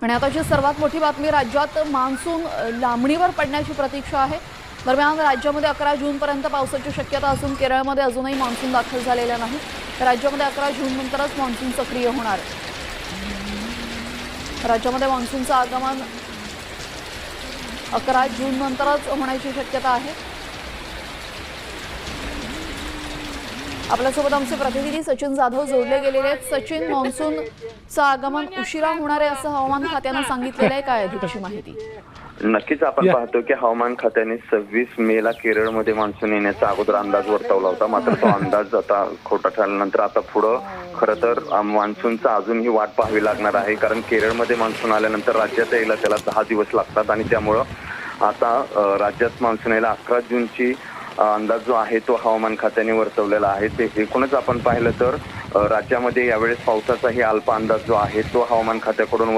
आणि आताची सर्वात मोठी बातमी, राज्यात मान्सून लांबणीवर पडण्याची प्रतीक्षा आहे। दरम्यान राज्यामध्ये 11 जूनपर्यंत पावसाची शक्यता असून केरळमध्ये अजूनही मान्सून दाखल झालेला नाही। राज्यामध्ये 11 जून नंतरच मान्सून सक्रिय होणार। राज्यामध्ये मान्सूनचं आगमन 11 जून नंतरच होण्याची शक्यता आहे। आपल्यासोबत आमचे प्रतिनिधी सचिन जाधव जोडले गेलेले आहेत। सचिन, मान्सूनचं आगमन उशिरा होणार आहे असं हवामान खात्याने सांगितलेलं आहे, काय अधिकची माहिती? नक्कीच आपण पाहतो की हवामान खात्याने 26 मेला केरळमध्ये मान्सून येण्याचा अगोदर अंदाज वर्तवला होता। मात्र तो अंदाज आता खोटा ठरल्यानंतर आता पुढे खरं तर मान्सूनचा अजूनही वाट पाहावी लागणार आहे, कारण केरळमध्ये मान्सून आल्यानंतर राज्यात यायला त्याला 10 दिवस लागतात आणि त्यामुळे आता राज्यात मान्सून यायला 11 जूनची अंदाज जो आहे तो हवामान खात्याने वर्तवलेला आहे। ते एकूणच आपण पाहिलं तर राज्यामध्ये यावेळेस पावसाचाही अल्प अंदाज जो आहे तो हवामान खात्याकडून